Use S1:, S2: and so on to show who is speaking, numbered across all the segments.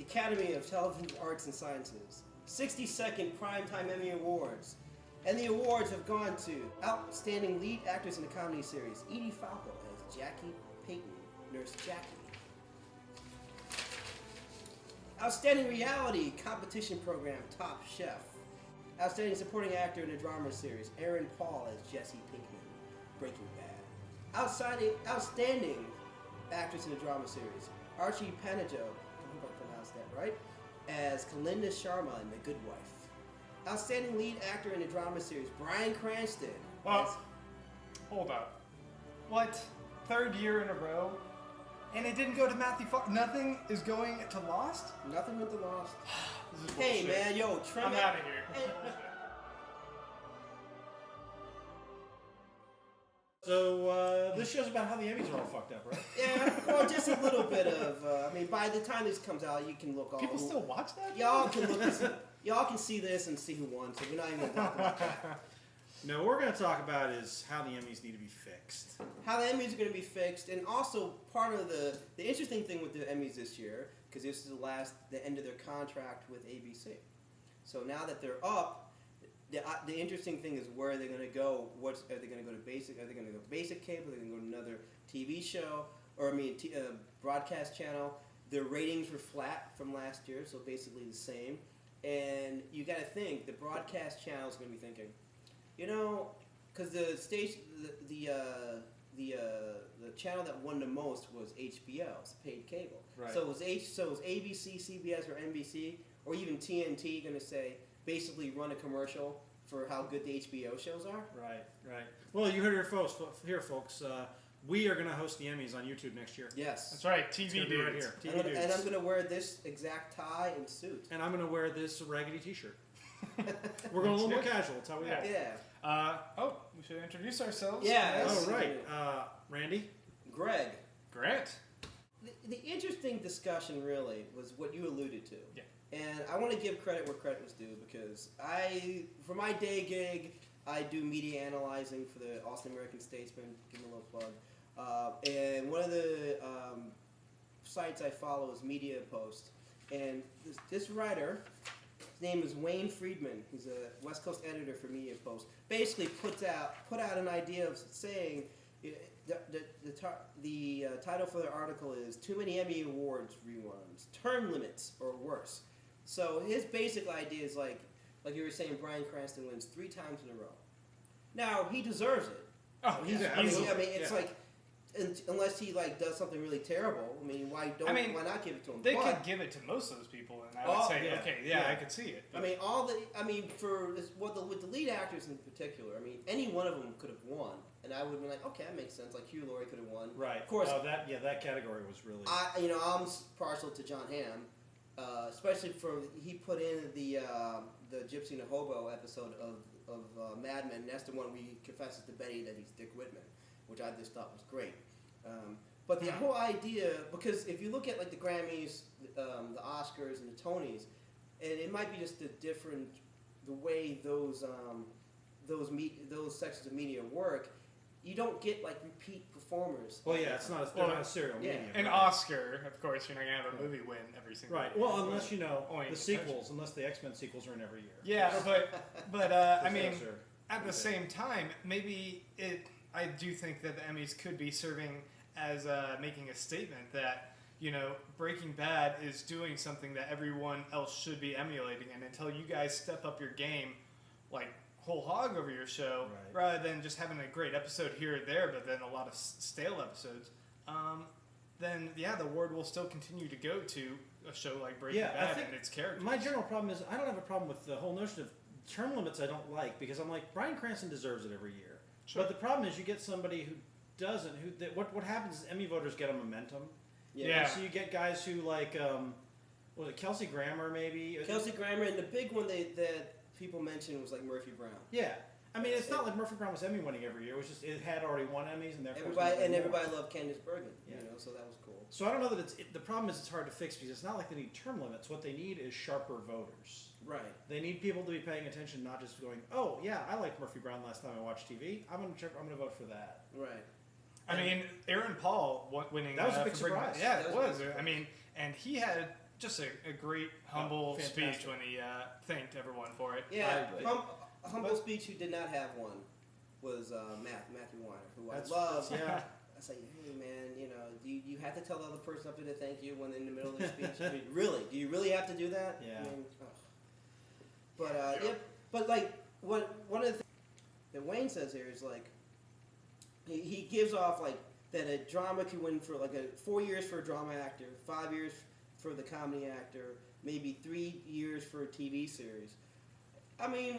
S1: Academy of Television Arts and Sciences, 62nd Primetime Emmy Awards. And the awards have gone to Outstanding Lead Actress in a Comedy Series, Edie Falco as Jackie Payton, Nurse Jackie. Outstanding Reality Competition Program, Top Chef. Outstanding Supporting Actor in a Drama Series, Aaron Paul as Jesse Pinkman, Breaking Bad. Outstanding Actress in a Drama Series, Archie Panajo, I hope I pronounced that right, as Kalinda Sharma in The Good Wife. Outstanding Lead Actor in a Drama Series, Bryan Cranston.
S2: Hold up. What? Third year in a row? And it didn't go to Matthew Fox? Nothing is going to Lost?
S1: Nothing went to Lost.
S2: This is
S1: Hey,
S2: bullshit.
S1: man, yo, Trent.
S2: I'm out of here.
S3: So, this show's about how the Emmys are all fucked up, right?
S1: Yeah, well, just a little bit of. I mean, by the time this comes out, you can look all.
S2: People still watch that?
S1: Y'all can look. Y'all can see this and see who won. So we're not even talking about that.
S3: No, what we're going to talk about is how the Emmys need to be fixed.
S1: How the Emmys are going to be fixed, and also part of the interesting thing with the Emmys this year, because this is the end of their contract with ABC. So now that they're up, the interesting thing is where are they going to go? Are they going to go to basic? Are they going to go basic cable? Are they going to go to another TV show, or broadcast channel? Their ratings were flat from last year, so basically the same. And you got to think the broadcast channel is going to be thinking, you know, because the station, the channel that won the most was HBO's paid cable.
S3: Right.
S1: So was ABC, CBS, or NBC, or even TNT going to say basically run a commercial for how good the HBO shows are?
S3: Right. Well, you heard it here, folks. We are going to host the Emmys on YouTube next year.
S1: Yes.
S2: That's right, TV
S3: It's gonna be right
S2: dudes.
S3: here. TV
S1: And
S3: dudes.
S1: I'm going to wear this exact tie and suit.
S3: And I'm going to wear this raggedy t-shirt. We're going a little more casual. That's how we are.
S1: Yeah.
S2: We should introduce ourselves.
S1: Yeah.
S3: Oh, right. Randy?
S1: Greg.
S2: Grant.
S1: The interesting discussion really was what you alluded to.
S2: Yeah.
S1: And I want to give credit where credit was due because for my day gig, I do media analyzing for the Austin American Statesman. Give him a little plug. And one of the sites I follow is Media Post. And this writer, his name is Wayne Friedman. He's a West Coast editor for Media Post. Basically put out an idea of saying the title for the article is "Too Many Emmy Awards Reruns, Term Limits or Worse." So his basic idea is like you were saying, Bryan Cranston wins 3 times in a row. Now he deserves it.
S2: Oh,
S1: It's like unless he does something really terrible. I mean, why not give it to him?
S2: They could give it to most of those people, and I would say, I could see it. But.
S1: With the lead actors in particular, I mean, any one of them could have won, and I would have been like, okay, that makes sense. Like Hugh Laurie could have won,
S3: Right.
S1: Of course,
S3: that category was really.
S1: I'm partial to John Hamm, especially he put in the Gypsy and the Hobo episode of Mad Men. And that's the one where he confesses to Betty that he's Dick Whitman, which I just thought was great. But the whole idea, because if you look at the Grammys, the Oscars, and the Tonys, and it might be just the way those sections of media work, you don't get repeat performers.
S3: Well, yeah, they're not a serial medium.
S2: An Oscar, of course, you're not going to have a movie win every single year.
S3: Right. Well, unless the sequels,
S2: attention.
S3: unless the X-Men sequels are in every year.
S2: Yeah, but I mean, at the same time, I do think that the Emmys could be serving as making a statement that, Breaking Bad is doing something that everyone else should be emulating, and until you guys step up your game, whole hog over your show, rather than just having a great episode here or there, but then a lot of stale episodes, then the award will still continue to go to a show like Breaking Bad and its characters.
S3: My general problem is I don't have a problem with the whole notion of term limits. I don't like because I'm like Bryan Cranston deserves it every year. Sure. But the problem is you get somebody who doesn't. What happens is Emmy voters get a momentum.
S1: Yeah.
S3: So you get guys who was it Kelsey Grammer maybe?
S1: Kelsey Grammer, and the big one that people mentioned was Murphy Brown.
S3: Yeah. I mean, it's not like Murphy Brown was Emmy winning every year. It was just it had already won Emmys, and therefore
S1: everybody loved Candice Bergen. So that was cool.
S3: So I don't know that the problem is it's hard to fix because it's not like they need term limits. What they need is sharper voters.
S1: Right.
S3: They need people to be paying attention, not just going, "Oh yeah, I liked Murphy Brown last time I watched TV. I'm gonna vote for that."
S1: Right.
S2: I mean, Aaron Paul winning.
S3: That was a big surprise.
S2: Yeah, it was. I mean, and he had just a great, humble speech
S3: fantastic.
S2: when he thanked everyone for it.
S1: Yeah, a humble speech who did not have one was Matthew Weiner, who I love.
S3: Yeah.
S1: I was like, hey man, you have to tell the other person up there to thank you when they're in the middle of their speech. I mean, really? Do you really have to do that?
S3: Yeah.
S1: I mean, but like one of the things that Wayne says here is like he gives off like that a drama can win for like 4 years for a drama actor, 5 years for the comedy actor, maybe 3 years for a TV series. I mean,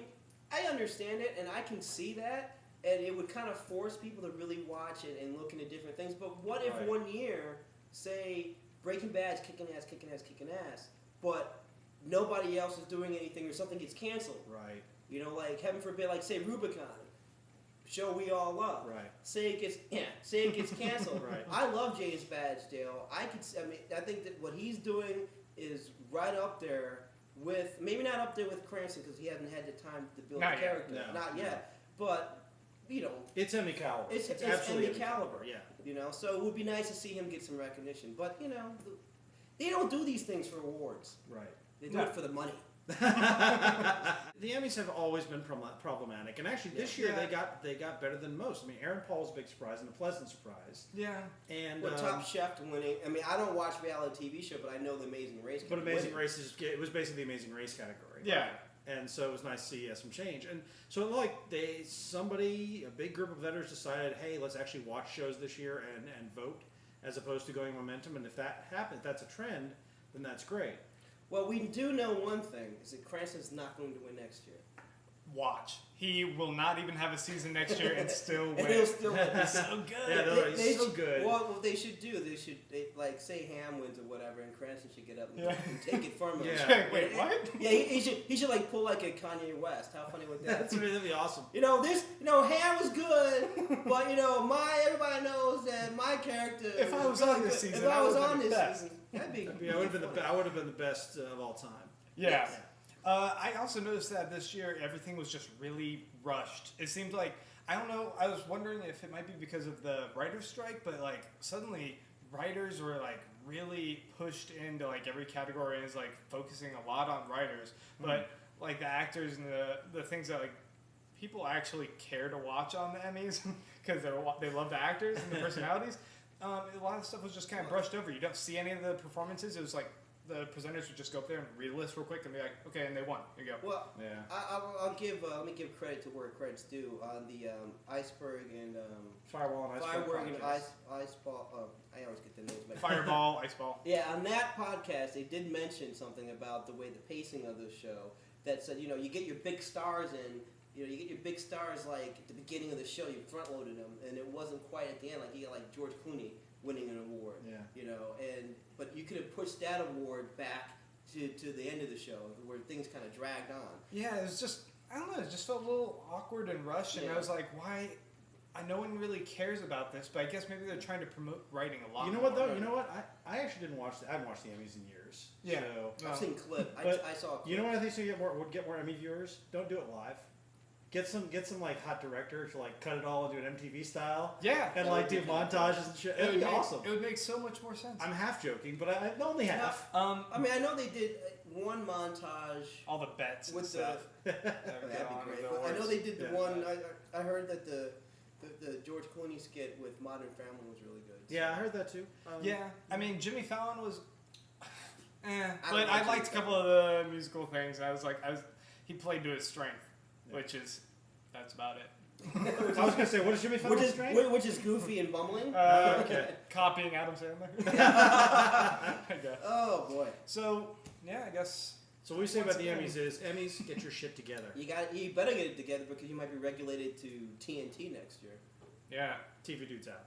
S1: I understand it and I can see that. And it would kind of force people to really watch it and look into different things. But what if 1 year, say, Breaking Bad's kicking ass, but nobody else is doing anything or something gets canceled?
S3: Right.
S1: Like, heaven forbid, like, say, Rubicon, show we all love.
S3: Right.
S1: Say it gets canceled.
S3: Right.
S1: I love James Badgedale. I think that what he's doing is right up there with, maybe not up there with Cranston because he hasn't had the time to build the character.
S3: No.
S1: Not yet. But
S3: it's Emmy caliber.
S1: It's
S3: absolutely
S1: Emmy caliber.
S3: Yeah.
S1: So it would be nice to see him get some recognition. But they don't do these things for awards.
S3: Right.
S1: They do it for the money.
S3: The Emmys have always been problematic, and actually this year they got better than most. I mean, Aaron Paul's a big surprise and a pleasant surprise.
S2: Yeah.
S3: And
S1: Top Chef winning. I mean, I don't watch reality TV show, but I know the Amazing Race.
S3: But Amazing Race it was basically the Amazing Race category.
S2: Yeah.
S3: And so it was nice to see some change. And so like a big group of veterans decided, hey, let's actually watch shows this year and vote as opposed to going momentum. And if that happens, if that's a trend, then that's great.
S1: Well, we do know one thing, is that Cranston's not going to win next year.
S2: Watch. He will not even have a season next year and still win.
S1: And he'll still win.
S2: He's so good.
S3: Yeah, he's so good.
S1: Well, what they should do, like, say Ham wins or whatever, and Cranston should get up and take it from him.
S3: Yeah.
S2: Wait, what?
S1: Yeah, he should like pull like a Kanye West. How funny would that be?
S3: That'd be awesome.
S1: Ham was good, but everybody knows that my character.
S2: If I was on this season,
S1: if I was on this
S2: best.
S1: season, that'd be.
S3: I would have been the best of all time.
S2: Yeah. I also noticed that this year everything was just really rushed. It seemed like, I don't know, I was wondering if it might be because of the writer's strike, but like suddenly writers were like really pushed into like every category and is like focusing a lot on writers. But like the actors and the things that like people actually care to watch on the Emmys because they love the actors and the personalities. A lot of stuff was just kind of brushed over. You don't see any of the performances. It was like the presenters would just go up there and read a list real quick and be like, okay, and they won. Here you go.
S1: Well,
S3: Yeah.
S1: let me give credit to where credit's due on the Iceberg and
S3: Firewall and Iceberg.
S1: Firework and
S3: podcast.
S1: Iceball. I always get the names mixed.
S2: Fireball, Iceball.
S1: Yeah, on that podcast, they did mention something about the way the pacing of the show. That said, you get your big stars in. You get your big stars like at the beginning of the show. You front loaded them, and it wasn't quite at the end. Like you got like George Clooney winning an award.
S3: Yeah.
S1: But you could have pushed that award back to the end of the show where things kind of dragged on.
S2: Yeah, it was just, I don't know, it just felt a little awkward and rushed, and I was like, why? No one really cares about this, but I guess maybe they're trying to promote writing a lot.
S3: You know what though? You know what? I actually didn't watch. I haven't watched the Emmys in years.
S2: Yeah.
S3: So,
S1: I've seen clip. I saw a clip.
S3: You know what I think so would get more Emmy viewers? Don't do it live. Get some like hot director to like cut it all into an MTV style.
S2: Yeah.
S3: And like do montages and shit. It would be awesome.
S2: It would make so much more sense.
S3: I'm half joking, but I only half.
S1: I mean, I know they did one montage.
S2: All the bets
S1: with
S2: and stuff.
S1: that'd be great. But I know they did the one. I heard that the George Clooney skit with Modern Family was really good. So.
S3: Yeah, I heard that too.
S2: Yeah, I mean Jimmy Fallon was,
S1: but
S2: I liked a couple of the musical things. I was like, he played to his strength, which is that's about it.
S3: I was gonna say, what is Jimmy Fallon's strength?
S1: Which is goofy and bumbling.
S3: Okay.
S2: Copying Adam Sandler. I guess.
S1: Oh boy.
S2: So yeah, I guess.
S3: So what we say about the Emmys is, Emmys, get your shit together.
S1: You better get it together because you might be regulated to TNT next year.
S2: Yeah.
S3: TV dude's out.